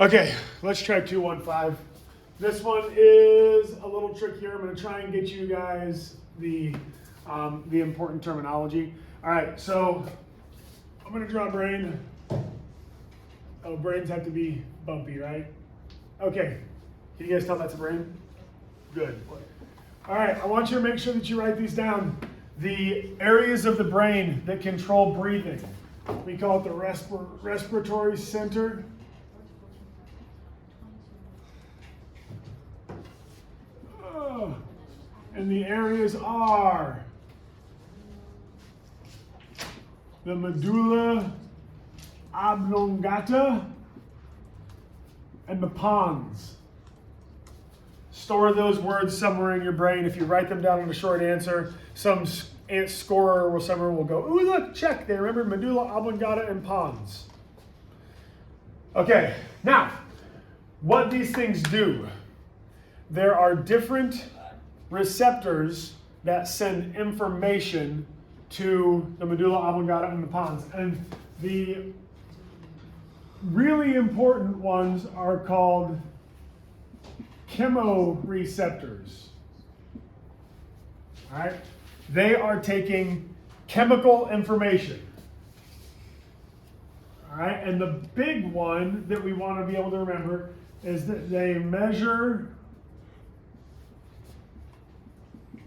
Okay, let's try 215. This one is a little trickier. I'm going to try and get you guys the important terminology. All right, so I'm going to draw a brain. Oh, brains have to be bumpy, right? Okay, can you guys tell that's a brain? Good. All right, I want you to make sure that you write these down. The areas of the brain that control breathing. We call it the respiratory center. And the areas are the medulla oblongata and the pons. Store those words somewhere in your brain. If you write them down in a short answer, some scorer or someone will go, ooh, look, check. They remember medulla oblongata and pons. Okay, now, what these things do. There are different receptors that send information to the medulla oblongata and the pons. And the really important ones are called Chemo receptors. All right? They are taking chemical information. All right? And the big one that we want to be able to remember is that they measure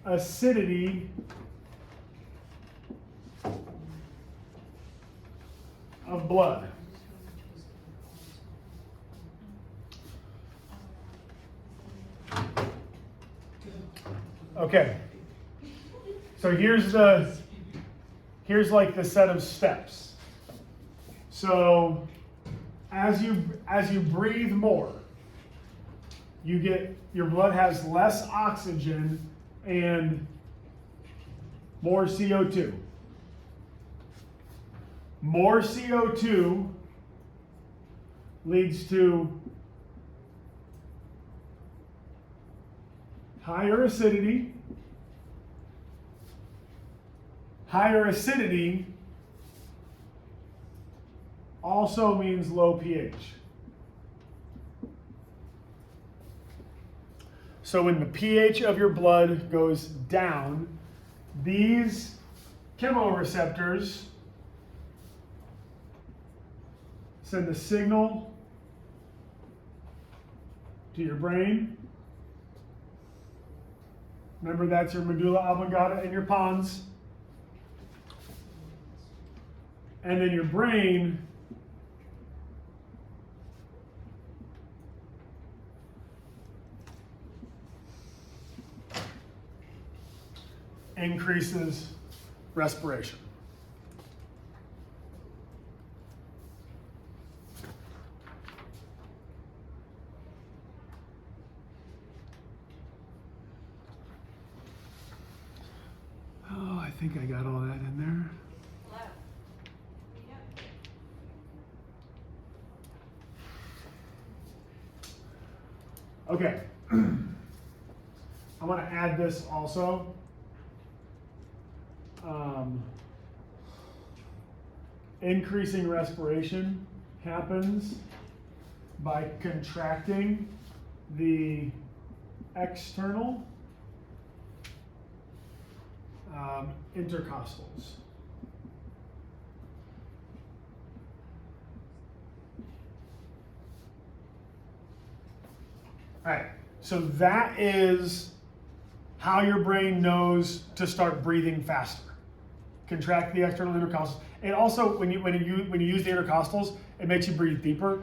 acidity of blood. Okay. So here's like the set of steps. So as you breathe more, your blood has less oxygen and more CO2. More CO2 leads to higher acidity. Higher acidity also means low pH. So when the pH of your blood goes down, these chemoreceptors send a signal to your brain. Remember, that's your medulla oblongata and your pons. And then your brain increases respiration. Oh, I think I got all that in there. Okay. I want to add this also. Increasing respiration happens by contracting the external intercostals. All right, so that is how your brain knows to start breathing faster. Contract the external intercostals. And also, when you use the intercostals, it makes you breathe deeper,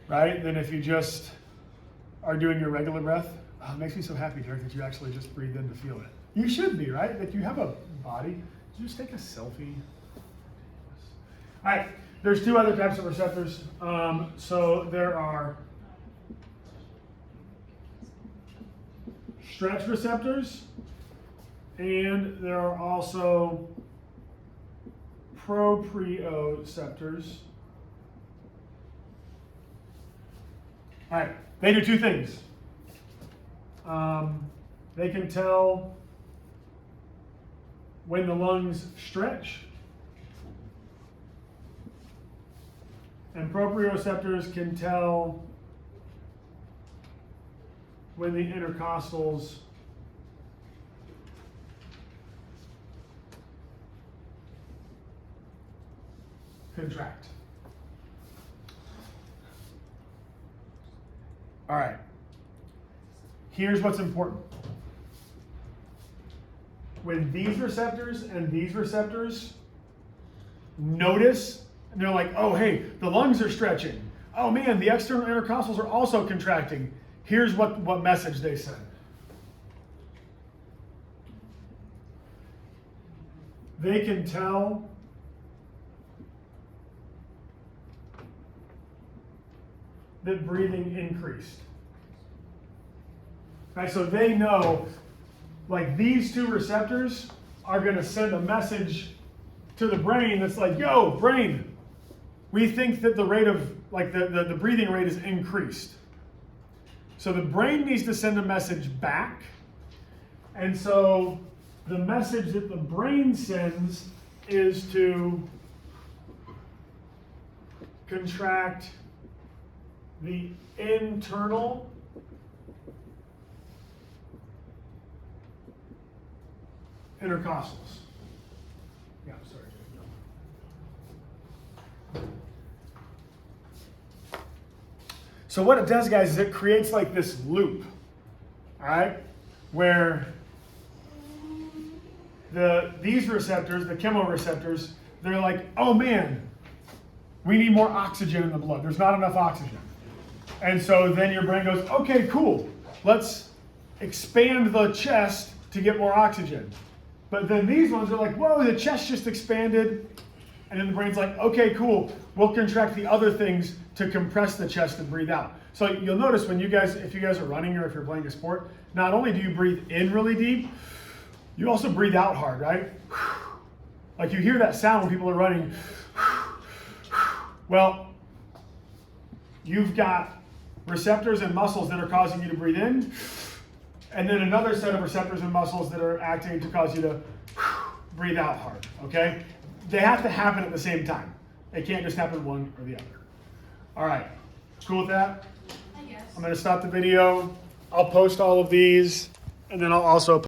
right? Than if you just are doing your regular breath. Oh, it makes me so happy, Derek, that you actually just breathe in to feel it. You should be, right? That you have a body. Did you just take a selfie? All right, there's two other types of receptors. So there are stretch receptors, and there are also proprioceptors. All right, they do two things. They can tell when the lungs stretch, And proprioceptors can tell when the intercostals contract. All right. Here's what's important. When these receptors and these receptors notice, and they're like, oh, hey, the lungs are stretching. Oh, man, the external intercostals are also contracting. Here's what message they send. They can tell that breathing increased. Right, so they know, like, these two receptors are going to send a message to the brain that's like, yo, brain, we think that the rate of, like, the breathing rate is increased. So the brain needs to send a message back. And so the message that the brain sends is to contract the internal intercostals. Yeah, sorry. So what it does, guys, is it creates like this loop, all right, where these receptors, the chemoreceptors, they're like, oh man, we need more oxygen in the blood. There's not enough oxygen. And so then your brain goes, okay, cool. Let's expand the chest to get more oxygen. But then these ones are like, whoa, the chest just expanded. And then the brain's like, okay, cool. We'll contract the other things to compress the chest and breathe out. So you'll notice when if you guys are running or if you're playing a sport, not only do you breathe in really deep, you also breathe out hard, right? Like you hear that sound when people are running. Well, you've got receptors and muscles that are causing you to breathe in, and then another set of receptors and muscles that are acting to cause you to breathe out hard, okay? They have to happen at the same time. They can't just happen one or the other. All right, cool with that? I guess. I'm gonna stop the video. I'll post all of these, and then I'll also